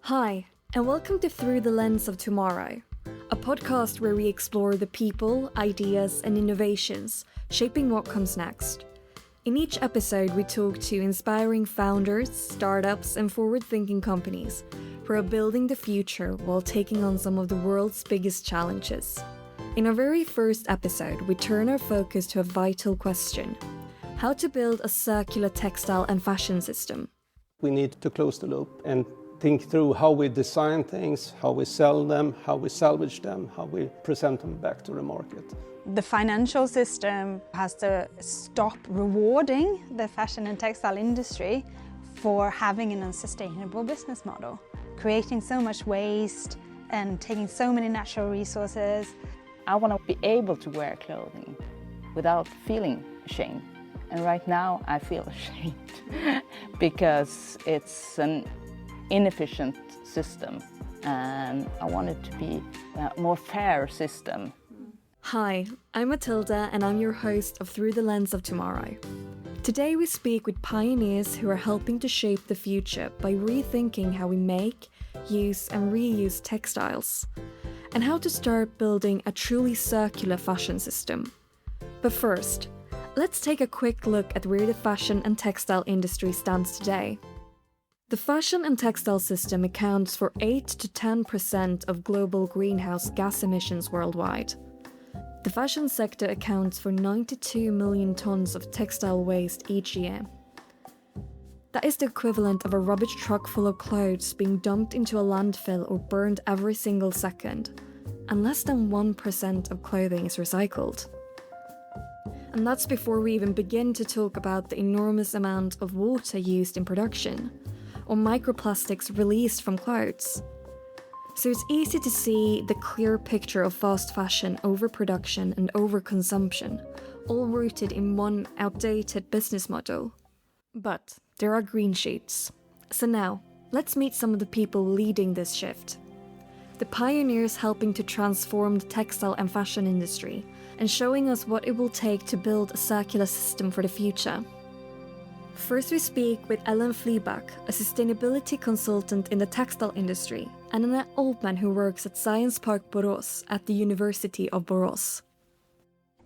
Hi, and welcome to Through the Lens of Tomorrow, a podcast where we explore the people, ideas, and innovations shaping what comes next. In each episode, we talk to inspiring founders, startups, and forward-thinking companies who are building the future while taking on some of the world's biggest challenges. In our very first episode, we turn our focus to a vital question: how to build a circular textile and fashion system. We need to close the loop and think through how we design things, how we sell them, how we salvage them, how we present them back to the market. The financial system has to stop rewarding the fashion and textile industry for having an unsustainable business model, creating so much waste and taking so many natural resources. I want to be able to wear clothing without feeling ashamed. And right now I feel ashamed because it's an inefficient system, and I want it to be a more fair system. Hi, I'm Matilda, and I'm your host of Through the Lens of Tomorrow. Today we speak with pioneers who are helping to shape the future by rethinking how we make, use, and reuse textiles, and how to start building a truly circular fashion system. But first, let's take a quick look at where the fashion and textile industry stands today. The fashion and textile system accounts for 8 to 10% of global greenhouse gas emissions worldwide. The fashion sector accounts for 92 million tons of textile waste each year. That is the equivalent of a rubbish truck full of clothes being dumped into a landfill or burned every single second, and less than 1% of clothing is recycled. And that's before we even begin to talk about the enormous amount of water used in production, or microplastics released from clothes. So it's easy to see the clear picture of fast fashion overproduction and overconsumption, all rooted in one outdated business model. But there are green shoots. So now, let's meet some of the people leading this shift. The pioneers helping to transform the textile and fashion industry, and showing us what it will take to build a circular system for the future. First, we speak with Ellen Fleabach, a sustainability consultant in the textile industry, and Anna Oldman, who works at Science Park Borås at the University of Borås.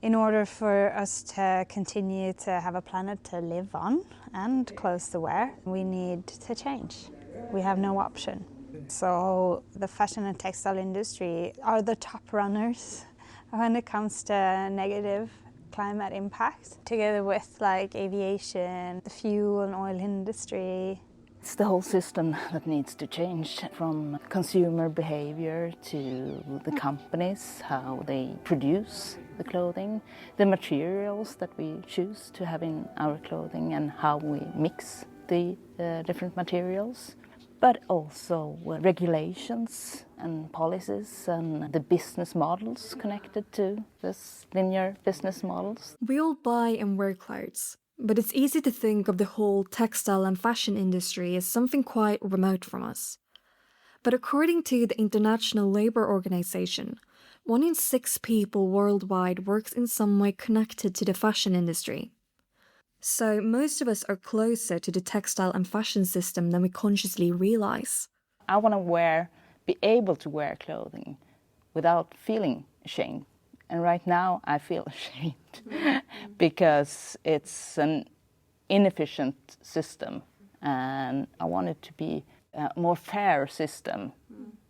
In order for us to continue to have a planet to live on and clothes to wear, we need to change. We have no option. So the fashion and textile industry are the top runners when it comes to negative climate impact, together with aviation, the fuel and oil industry. It's the whole system that needs to change, from consumer behavior to the companies, how they produce the clothing, the materials that we choose to have in our clothing, and how we mix the different materials. But also regulations and policies and the business models connected to this linear business models. We all buy and wear clothes, but it's easy to think of the whole textile and fashion industry as something quite remote from us. But according to the International Labour Organization, 1 in 6 people worldwide works in some way connected to the fashion industry. So most of us are closer to the textile and fashion system than we consciously realize. I want to be able to wear clothing without feeling ashamed. And right now I feel ashamed because it's an inefficient system, and I want it to be a more fair system.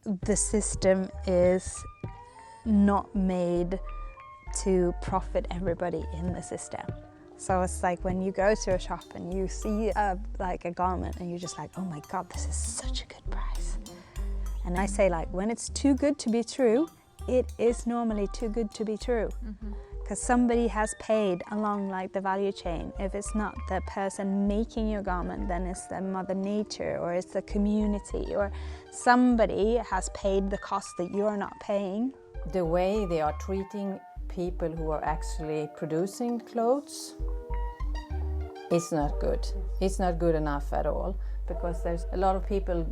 The system is not made to profit everybody in the system. So it's like when you go to a shop and you see a garment and you're just like, oh my God, this is such a good price. And I say, when it's too good to be true, it is normally too good to be true. Because somebody has paid along the value chain. If it's not the person making your garment, then it's the Mother Nature, or it's the community, or somebody has paid the cost that you're not paying. The way they are treating people who are actually producing clothes is not good. It's not good enough at all, because there's a lot of people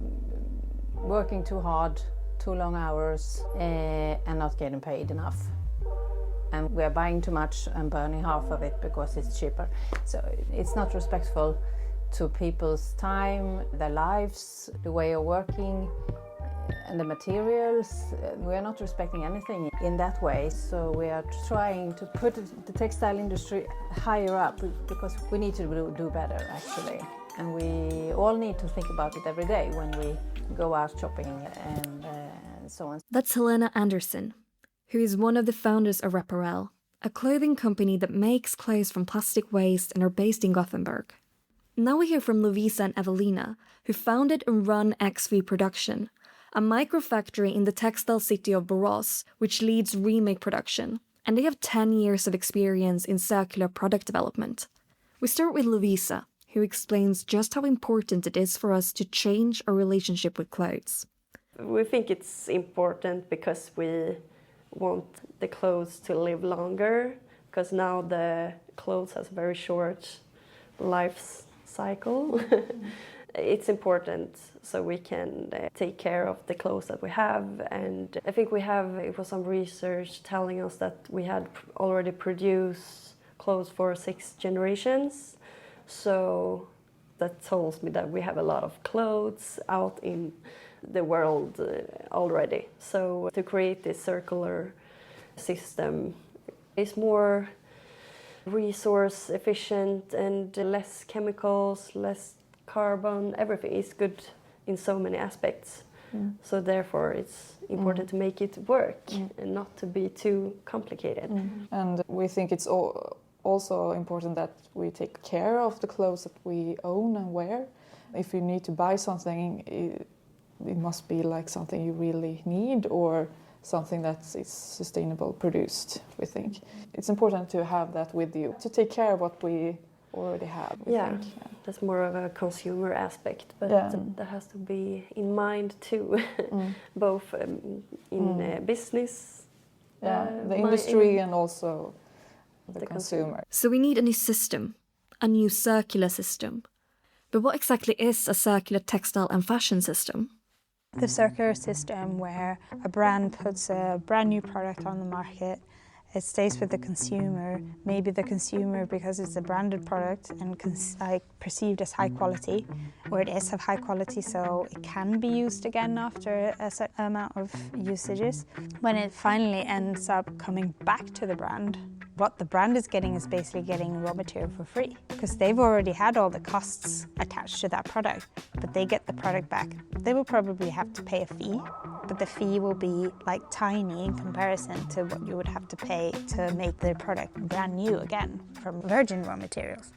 working too hard, too long hours, and not getting paid enough. And we are buying too much and burning half of it because it's cheaper. So it's not respectful to people's time, their lives, the way of working, and the materials. We are not respecting anything in that way, so we are trying to put the textile industry higher up because we need to do better actually. And we all need to think about it every day when we go out shopping and so on. That's Helena Andersson, who is one of the founders of Reparell, a clothing company that makes clothes from plastic waste and are based in Gothenburg. Now we hear from Lovisa and Evelina, who founded and run XV Production, a microfactory in the textile city of Borås, which leads remake production, and they have 10 years of experience in circular product development. We start with Lovisa, who explains just how important it is for us to change our relationship with clothes. We think it's important because we want the clothes to live longer, because now the clothes has a very short life cycle. It's important so we can take care of the clothes that we have, and I think it was some research telling us that we had already produced clothes for 6 generations, so that tells me that we have a lot of clothes out in the world already. So to create this circular system is more resource efficient and less chemicals, less carbon, everything is good in so many aspects. So therefore it's important to make it work and not to be too complicated. And we think it's also important that we take care of the clothes that we own and wear. If you need to buy something, it must be like something you really need or something that is sustainable produced, we think. It's important to have that with you, to take care of what we already have, we think. That's more of a consumer aspect, but that has to be in mind too, both in business, the industry and also the consumer. So we need a new system, a new circular system. But what exactly is a circular textile and fashion system? The circular system where a brand puts a brand new product on the market, it stays with the consumer, maybe the consumer because it's a branded product and perceived as high quality, or it is of high quality so it can be used again after a certain amount of usages. When it finally ends up coming back to the brand, what the brand is getting is basically getting raw material for free because they've already had all the costs attached to that product, but they get the product back. They will probably have to pay a fee, but the fee will be like tiny in comparison to what you would have to pay to make the product brand new again from virgin raw materials.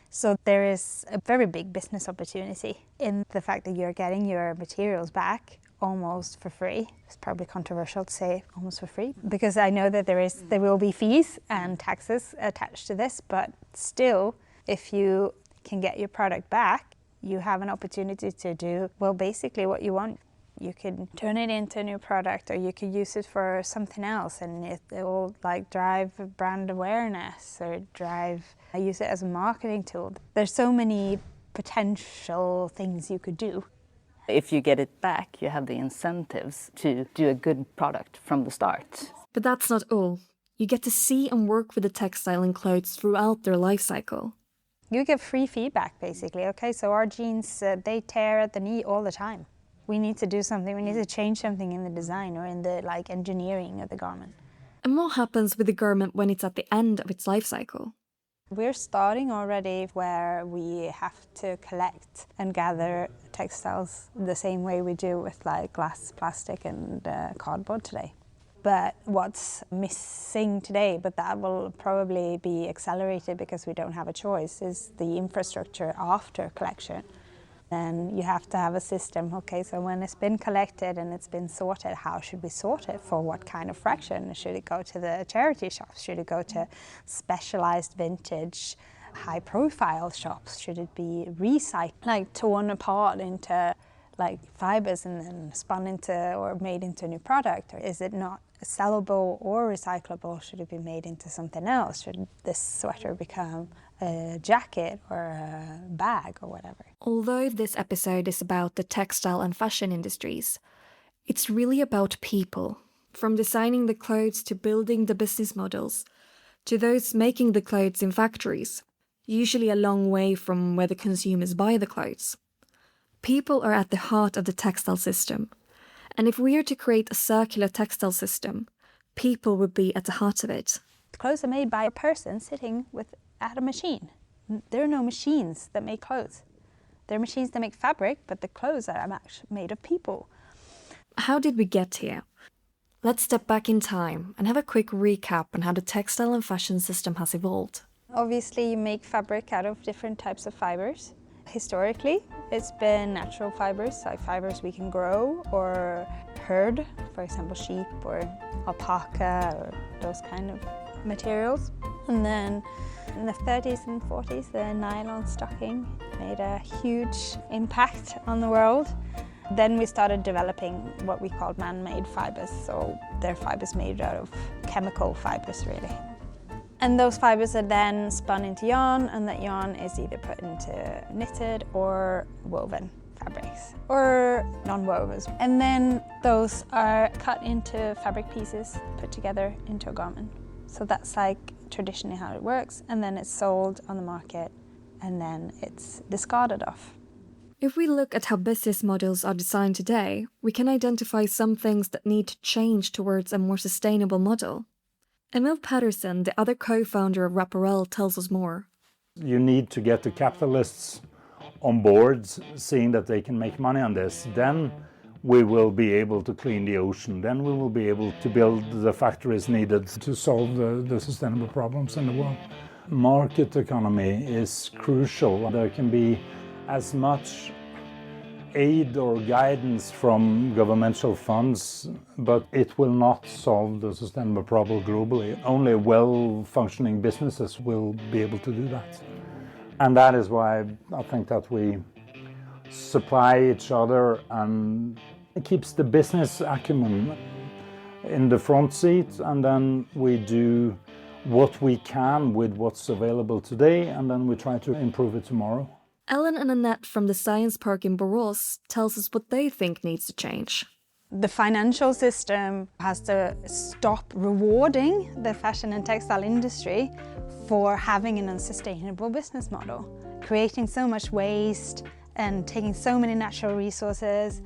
So there is a very big business opportunity in the fact that you're getting your materials back almost for free. It's probably controversial to say almost for free because I know that there will be fees and taxes attached to this, but still, if you can get your product back, you have an opportunity to do, well, basically what you want. You can turn it into a new product or you could use it for something else and it will like drive brand awareness or use it as a marketing tool. There's so many potential things you could do. If you get it back, you have the incentives to do a good product from the start. But that's not all. You get to see and work with the textile and clothes throughout their life cycle. You get free feedback, basically. Okay, so our jeans, they tear at the knee all the time. We need to do something. We need to change something in the design or in the engineering of the garment. And what happens with the garment when it's at the end of its life cycle? We're starting already where we have to collect and gather textiles the same way we do with glass, plastic and cardboard today. But what's missing today, but that will probably be accelerated because we don't have a choice, is the infrastructure after collection. Then you have to have a system, okay, so when it's been collected and it's been sorted, how should we sort it? For what kind of fraction? Should it go to the charity shops? Should it go to specialized vintage, high-profile shops? Should it be recycled, torn apart into fibers and then spun into or made into a new product? Or is it not sellable or recyclable? Should it be made into something else? Should this sweater become a jacket or a bag or whatever? Although this episode is about the textile and fashion industries, it's really about people. From designing the clothes to building the business models, to those making the clothes in factories. usually a long way from where the consumers buy the clothes. People are at the heart of the textile system, and if we are to create a circular textile system, people would be at the heart of it. Clothes are made by a person sitting at a machine. There are no machines that make clothes. There are machines that make fabric, but the clothes are actually made of people. How did we get here? Let's step back in time and have a quick recap on how the textile and fashion system has evolved. Obviously, you make fabric out of different types of fibers. Historically, it's been natural fibers, like fibers we can grow or herd, for example, sheep or alpaca or those kind of materials. And then in the 30s and 40s, the nylon stocking made a huge impact on the world. Then we started developing what we called man-made fibers, so they're fibers made out of chemical fibers, really. And those fibers are then spun into yarn, and that yarn is either put into knitted or woven fabrics, or non-wovens. And then those are cut into fabric pieces, put together into a garment. So that's like traditionally how it works, and then it's sold on the market, and then it's discarded off. If we look at how business models are designed today, we can identify some things that need to change towards a more sustainable model. Emil Pettersen, the other co-founder of Reparell, tells us more. You need to get the capitalists on board, seeing that they can make money on this. Then we will be able to clean the ocean. Then we will be able to build the factories needed to solve the sustainable problems in the world. Market economy is crucial. There can be as much aid or guidance from governmental funds, but it will not solve the sustainable problem globally. Only well-functioning businesses will be able to do that. And that is why I think that we supply each other, and it keeps the business acumen in the front seat, and then we do what we can with what's available today, and then we try to improve it tomorrow. Ellen and Annette from the Science Park in Borås tells us what they think needs to change. The financial system has to stop rewarding the fashion and textile industry for having an unsustainable business model, creating so much waste and taking so many natural resources.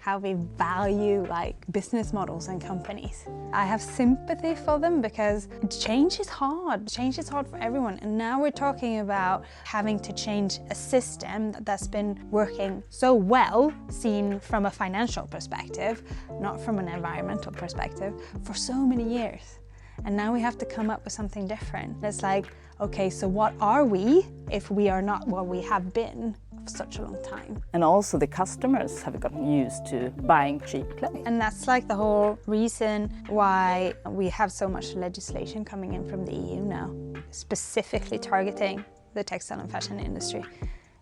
How we value business models and companies. I have sympathy for them because change is hard. Change is hard for everyone. And now we're talking about having to change a system that's been working so well, seen from a financial perspective, not from an environmental perspective, for so many years. And now we have to come up with something different. It's like, okay, so what are we if we are not what we have been for such a long time? And also the customers have gotten used to buying cheap clothes. And that's like the whole reason why we have so much legislation coming in from the EU now, specifically targeting the textile and fashion industry,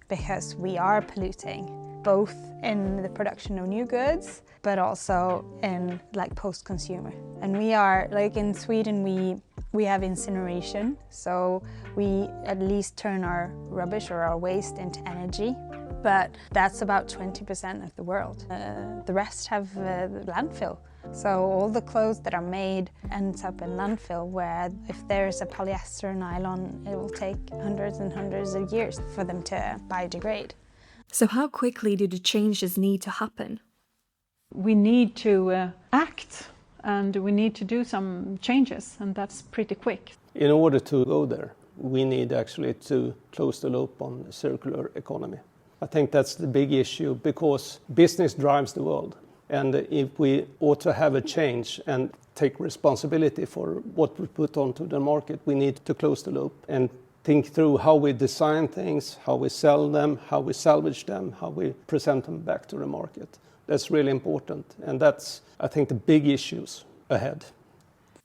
because we are polluting both in the production of new goods, but also in post-consumer. And we are, in Sweden, we have incineration, so we at least turn our rubbish or our waste into energy, but that's about 20% of the world. The rest have landfill. So all the clothes that are made ends up in landfill, where if there's a polyester nylon, it will take hundreds and hundreds of years for them to biodegrade. So how quickly do the changes need to happen? We need to act, and we need to do some changes, and that's pretty quick. In order to go there, we need actually to close the loop on the circular economy. I think that's the big issue, because business drives the world. And if we ought to have a change and take responsibility for what we put onto the market, we need to close the loop and think through how we design things, how we sell them, how we salvage them, how we present them back to the market. That's really important, and that's, I think, the big issues ahead.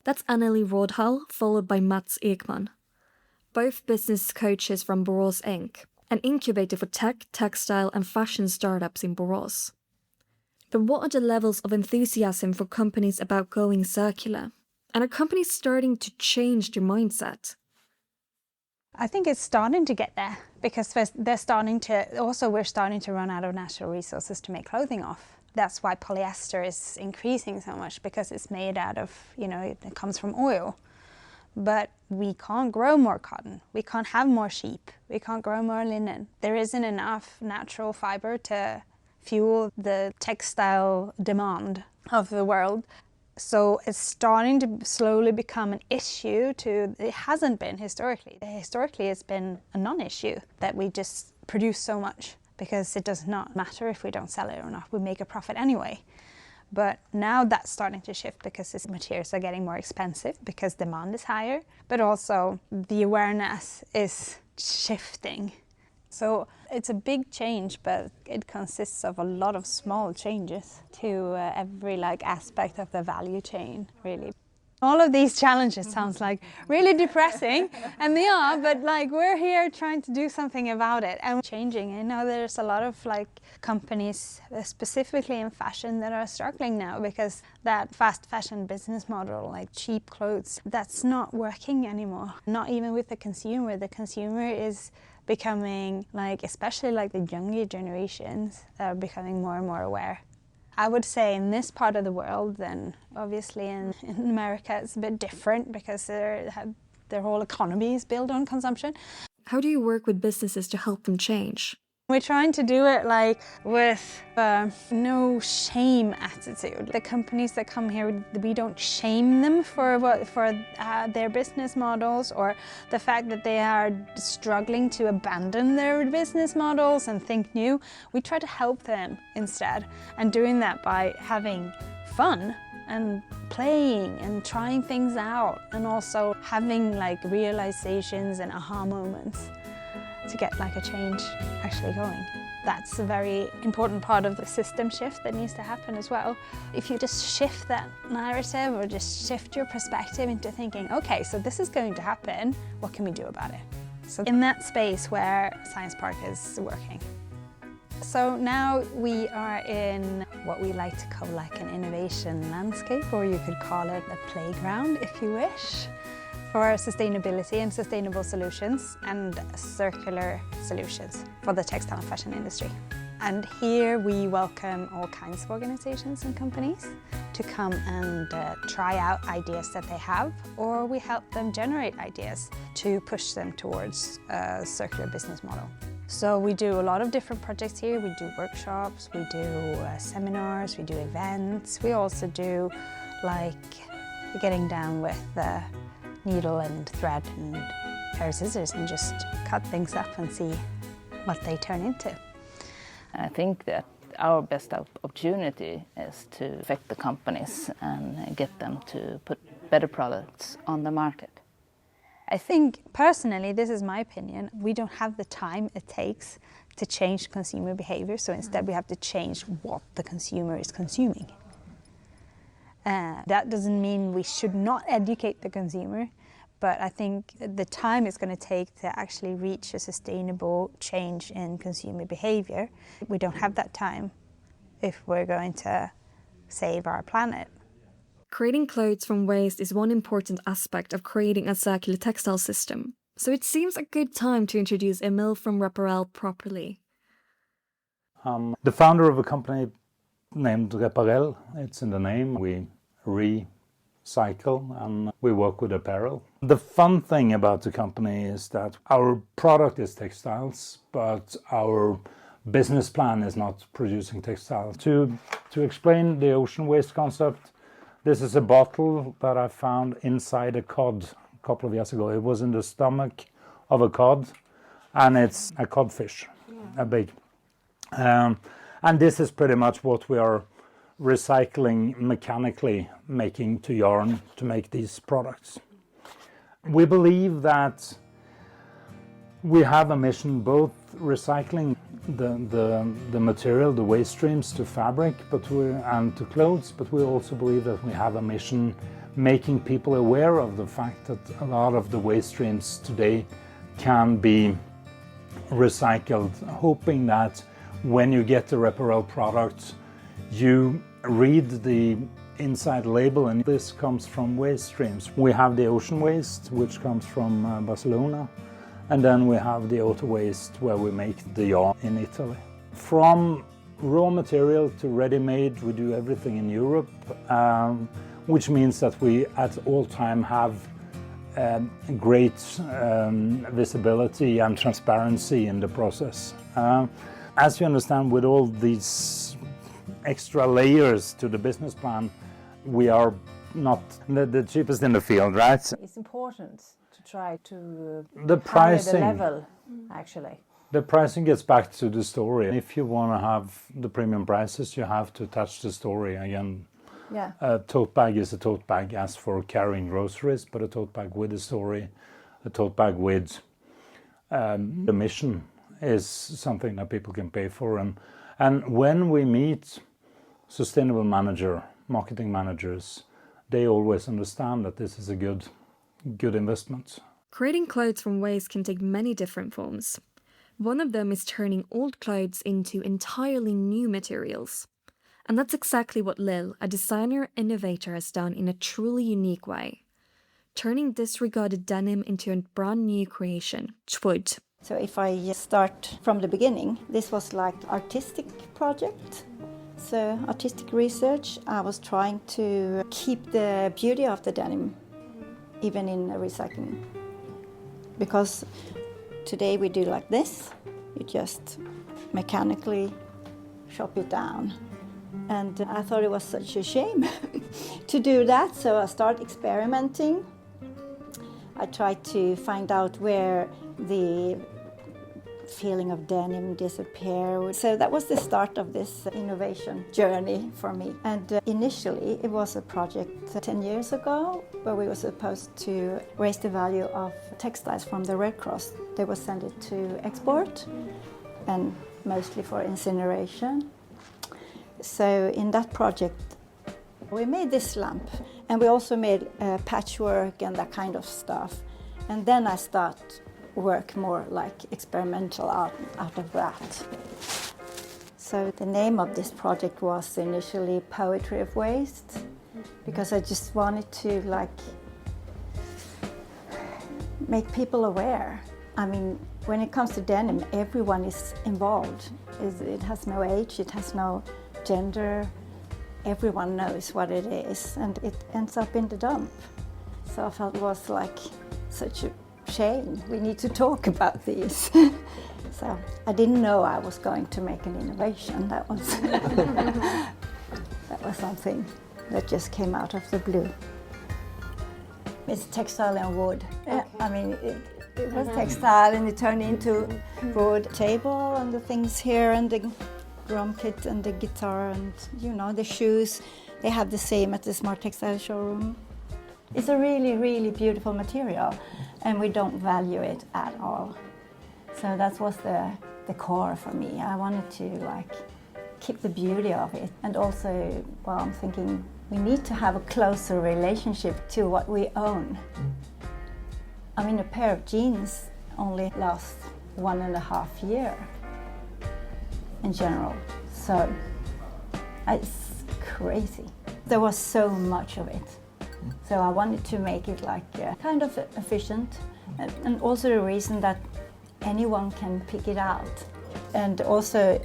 That's Anneli Rådhall, followed by Mats Ekman, both business coaches from Borås Inc., an incubator for tech, textile and fashion startups in Borås. But what are the levels of enthusiasm for companies about going circular? And are companies starting to change their mindset? I think it's starting to get there, because we're starting to run out of natural resources to make clothing off. That's why polyester is increasing so much, because it's made out of, it comes from oil. But we can't grow more cotton, we can't have more sheep, we can't grow more linen. There isn't enough natural fiber to fuel the textile demand of the world. So it's starting to slowly become an issue it hasn't been historically. Historically it's been a non-issue that we just produce so much because it does not matter if we don't sell it or not, we make a profit anyway. But now that's starting to shift because these materials are getting more expensive because demand is higher, but also the awareness is shifting. So it's a big change, but it consists of a lot of small changes to every aspect of the value chain, really. All of these challenges sounds really depressing, and they are, but we're here trying to do something about it and changing. I know there's a lot of companies, specifically in fashion, that are struggling now because that fast fashion business model, cheap clothes, that's not working anymore. Not even with the consumer. The consumer is becoming, especially the younger generations, are becoming more and more aware. I would say in this part of the world, then obviously in America it's a bit different because their whole economy is built on consumption. How do you work with businesses to help them change? We're trying to do it with no shame attitude. The companies that come here, we don't shame them for their business models or the fact that they are struggling to abandon their business models and think new. We try to help them instead, and doing that by having fun and playing and trying things out, and also having realizations and aha moments to get a change actually going. That's a very important part of the system shift that needs to happen as well. If you just shift that narrative or just shift your perspective into thinking, okay, so this is going to happen, what can we do about it? So in that space where Science Park is working. So now we are in what we like to call an innovation landscape, or you could call it a playground if you wish, for sustainability and sustainable solutions and circular solutions for the textile and fashion industry. And here we welcome all kinds of organizations and companies to come and try out ideas that they have, or we help them generate ideas to push them towards a circular business model. So we do a lot of different projects here. We do workshops, we do seminars, we do events. We also do getting down with the needle and thread and pair of scissors and just cut things up and see what they turn into. I think that our best opportunity is to affect the companies and get them to put better products on the market. I think personally, this is my opinion, we don't have the time it takes to change consumer behavior, so instead we have to change what the consumer is consuming. That doesn't mean we should not educate the consumer, but I think the time it's going to take to actually reach a sustainable change in consumer behavior, we don't have that time if we're going to save our planet. Creating clothes from waste is one important aspect of creating a circular textile system, so it seems a good time to introduce Emil from Reparell properly. The founder of a company named Reparell, it's in the name. We recycle and we work with apparel. The fun thing about the company is that our product is textiles, but our business plan is not producing textiles. To explain the ocean waste concept, this is a bottle that I found inside a cod a couple of years ago. It was in the stomach of a cod, and it's a codfish, a big. And this is pretty much what we are recycling mechanically, making to yarn to make these products. We believe that we have a mission both recycling the material, the waste streams to fabric and to clothes, but we also believe that we have a mission making people aware of the fact that a lot of the waste streams today can be recycled, hoping that when you get the Reparell product, you read the inside label and this comes from waste streams. We have the ocean waste, which comes from Barcelona, and then we have the auto waste where we make the yarn in Italy. From raw material to ready-made, we do everything in Europe, which means that we at all time have great visibility and transparency in the process. As you understand, with all these extra layers to the business plan, we are not the cheapest in the field, right? It's important to try to The pricing, the level, actually. The pricing gets back to the story. If you want to have the premium prices, you have to touch the story again. Yeah. A tote bag is a tote bag as for carrying groceries, but a tote bag with a story, a tote bag with the mission is something that people can pay for. And when we meet sustainable marketing managers, they always understand that this is a good investment. Creating clothes from waste can take many different forms. One of them is turning old clothes into entirely new materials. And that's exactly what Lill, a designer innovator, has done in a truly unique way, turning disregarded denim into a brand new creation, Twud. So if I start from the beginning, this was like artistic project. So artistic research, I was trying to keep the beauty of the denim, even in recycling. Because today we do like this, you just mechanically chop it down. And I thought it was such a shame to do that, so I started experimenting. I tried to find out where the feeling of denim disappeared. So that was the start of this innovation journey for me. And initially it was a project 10 years ago where we were supposed to raise the value of textiles from the Red Cross. They were sent it to export and mostly for incineration. So in that project, we made this lamp, and we also made patchwork and that kind of stuff. And then I start work more like experimental out of that. So the name of this project was initially Poetry of Waste, because I just wanted to make people aware. I mean, when it comes to denim, everyone is involved. It has no age, it has no gender, everyone knows what it is, and it ends up in the dump. So I felt it was like such a shame. We need to talk about these. So I didn't know I was going to make an innovation. That was that was something that just came out of the blue. It's textile and wood. Okay. I mean, it was textile and it turned into wood. Table and the things here and the drum kit and the guitar and, the shoes. They have the same at the Smart Textile showroom. It's a really, really beautiful material and we don't value it at all. So that was the core for me. I wanted to keep the beauty of it, and also, I'm thinking we need to have a closer relationship to what we own. I mean, a pair of jeans only lasts 1.5 years in general, so it's crazy. There was so much of it, so I wanted to make it kind of efficient, and also the reason that anyone can pick it out, and also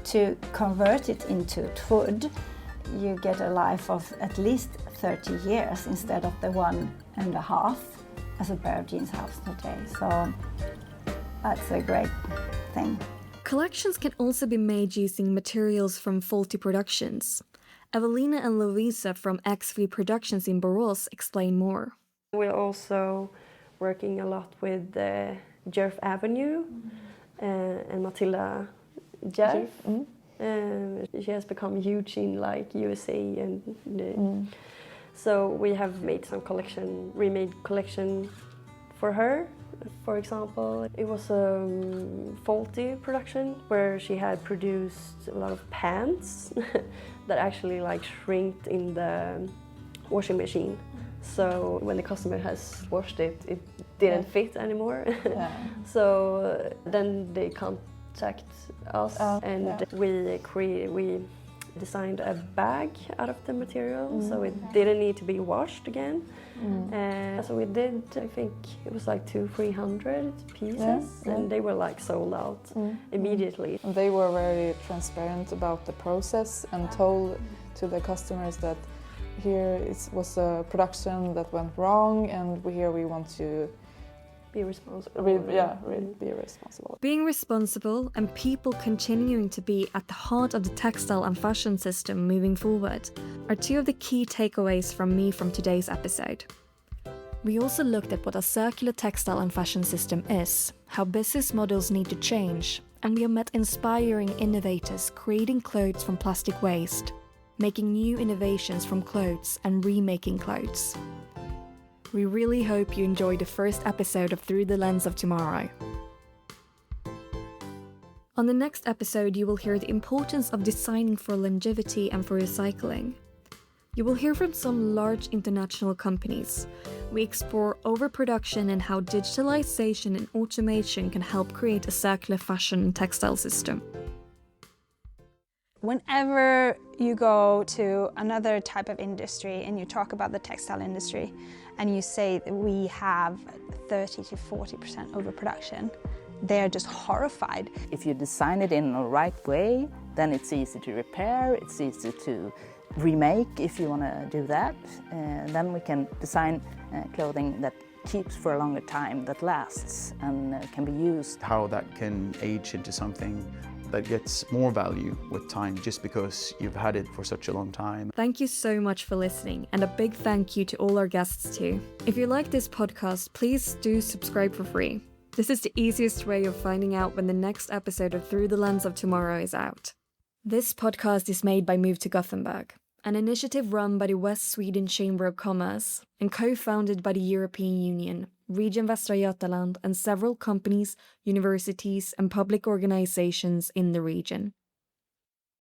to convert it into wood, you get a life of at least 30 years instead of the 1.5 as a pair of jeans has today. So that's a great thing. Collections can also be made using materials from faulty productions. Evelina and Lovisa from X3 Productions in Borås explain more. We're also working a lot with Jerf Avenue and Matilda Jerf. She has become huge in USA and so we have made some remade collection for her. For example, it was a faulty production where she had produced a lot of pants that actually shrinked in the washing machine. So when the customer has washed it, it didn't fit anymore. Yeah. So then they contact us and we designed a bag out of the material, so it didn't need to be washed again. So we did, I think it was 200-300 pieces, and they were sold out immediately. And they were very transparent about the process and told to the customers that here it was a production that went wrong, and here we want to Be responsible. really be responsible. Being responsible and people continuing to be at the heart of the textile and fashion system moving forward are two of the key takeaways from me from today's episode. We also looked at what a circular textile and fashion system is, how business models need to change, and we have met inspiring innovators creating clothes from plastic waste, making new innovations from clothes and remaking clothes. We really hope you enjoyed the first episode of Through the Lens of Tomorrow. On the next episode, you will hear the importance of designing for longevity and for recycling. You will hear from some large international companies. We explore overproduction and how digitalization and automation can help create a circular fashion and textile system. Whenever you go to another type of industry and you talk about the textile industry and you say that we have 30 to 40% overproduction, they're just horrified. If you design it in the right way, then it's easy to repair, it's easy to remake if you want to do that. Then we can design clothing that keeps for a longer time, that lasts and can be used. How that can age into something that gets more value with time just because you've had it for such a long time. Thank you so much for listening, and a big thank you to all our guests too. If you like this podcast, please do subscribe for free. This is the easiest way of finding out when the next episode of Through the Lens of Tomorrow is out. This podcast is made by Move to Gothenburg, an initiative run by the West Sweden Chamber of Commerce and co-founded by the European Union, Region Västra Götaland, and several companies, universities, and public organizations in the region.